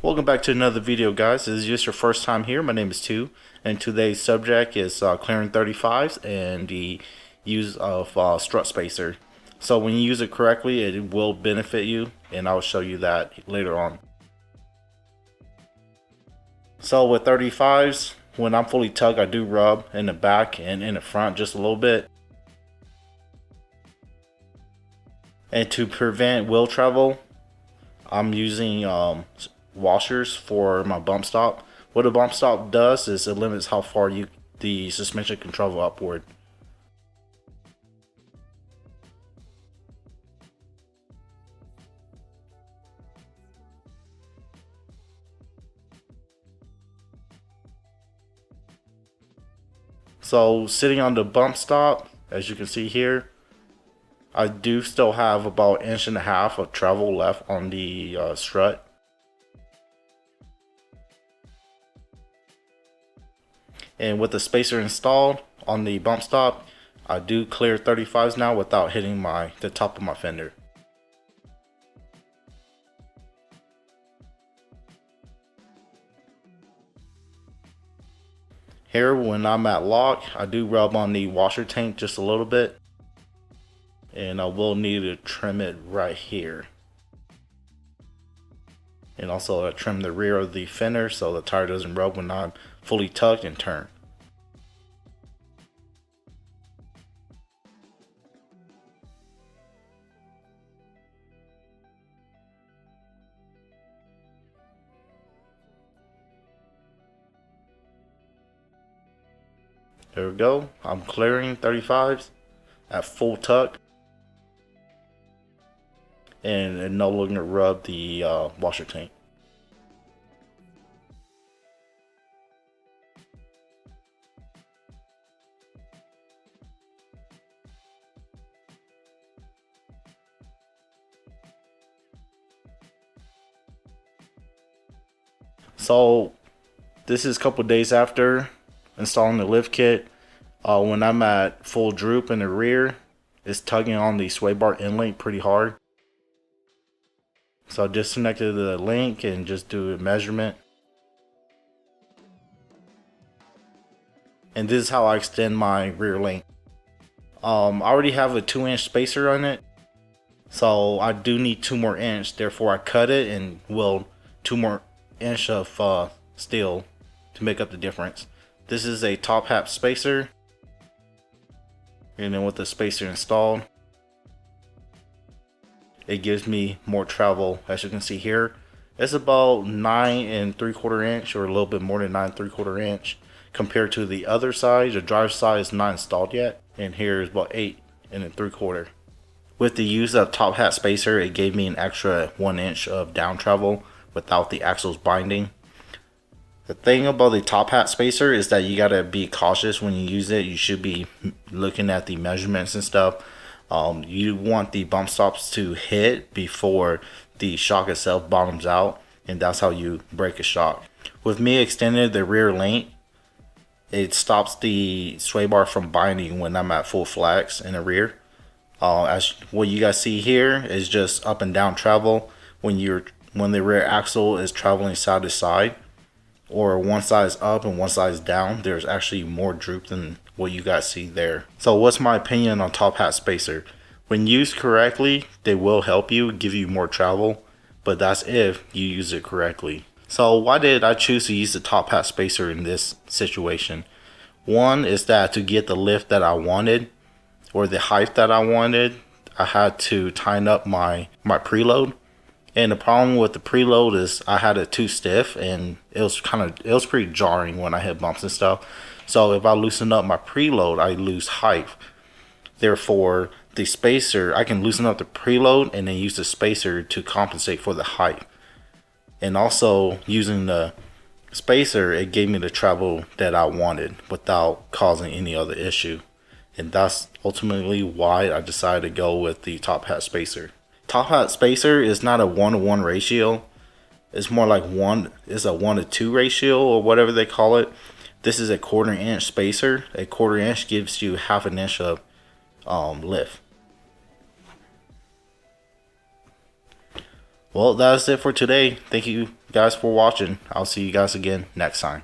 Welcome back to another video, guys. This is just your first time here. My name is Tu, and today's subject is clearing 35s and the use of strut spacer. So when you use it correctly, it will benefit you, and I'll show you that later on. So with 35s, when I'm fully tucked, I do rub in the back and in the front just a little bit. And to prevent wheel travel, I'm using washers for my bump stop. What a bump stop does is it limits how far the suspension can travel upward. So sitting on the bump stop, as you can see here, I do still have about 1.5 inches of travel left on the strut. And with the spacer installed on the bump stop, I do clear 35s now without hitting the top of my fender. Here, when I'm at lock, I do rub on the washer tank just a little bit, and I will need to trim it right here. And also I trim the rear of the fender so the tire doesn't rub when I'm fully tucked and turned. There we go. I'm clearing 35s at full tuck, and no longer rub the washer tank. So this is a couple days after installing the lift kit. When I'm at full droop in the rear, it's tugging on the sway bar inlet pretty hard. So I disconnected the link and just do a measurement. And this is how I extend my rear link. I already have a 2-inch spacer on it, so I do need 2 more inches. Therefore I cut it and weld 2 more inches of steel to make up the difference. This is a top hat spacer, and then with the spacer installed, it gives me more travel. As you can see here, it's about 9 3/4 inch, or a little bit more than 9 3/4 inch, compared to the other side. The drive side is not installed yet, and here is about 8 3/4. With the use of top hat spacer, it gave me an extra 1 inch of down travel without the axles binding. The thing about the top hat spacer is that you gotta be cautious when you use it. You should be looking at the measurements and stuff. You want the bump stops to hit before the shock itself bottoms out, and that's how you break a shock. With me extending the rear link, it stops the sway bar from binding when I'm at full flex in the rear. As what you guys see here is just up and down travel when the rear axle is traveling side to side, or one side is up and one side is down. There's actually more droop than what you guys see there. So what's my opinion on top hat spacer? When used correctly, they will help you, give you more travel, but that's if you use it correctly. So why did I choose to use the top hat spacer in this situation? One is that to get the lift that I wanted, or the height that I wanted, I had to tighten up my preload. And the problem with the preload is I had it too stiff, and it was pretty jarring when I hit bumps and stuff. So if I loosen up my preload, I lose height. Therefore, the spacer, I can loosen up the preload and then use the spacer to compensate for the height. And also using the spacer, it gave me the travel that I wanted without causing any other issue. And that's ultimately why I decided to go with the top hat spacer. Top hat spacer is not a 1-to-1 ratio. It's more like it's a 1-to-2 ratio, or whatever they call it. This is a 1/4 inch spacer. A 1/4 inch gives you 1/2 inch of lift. Well, that's it for today. Thank you guys for watching. I'll see you guys again next time.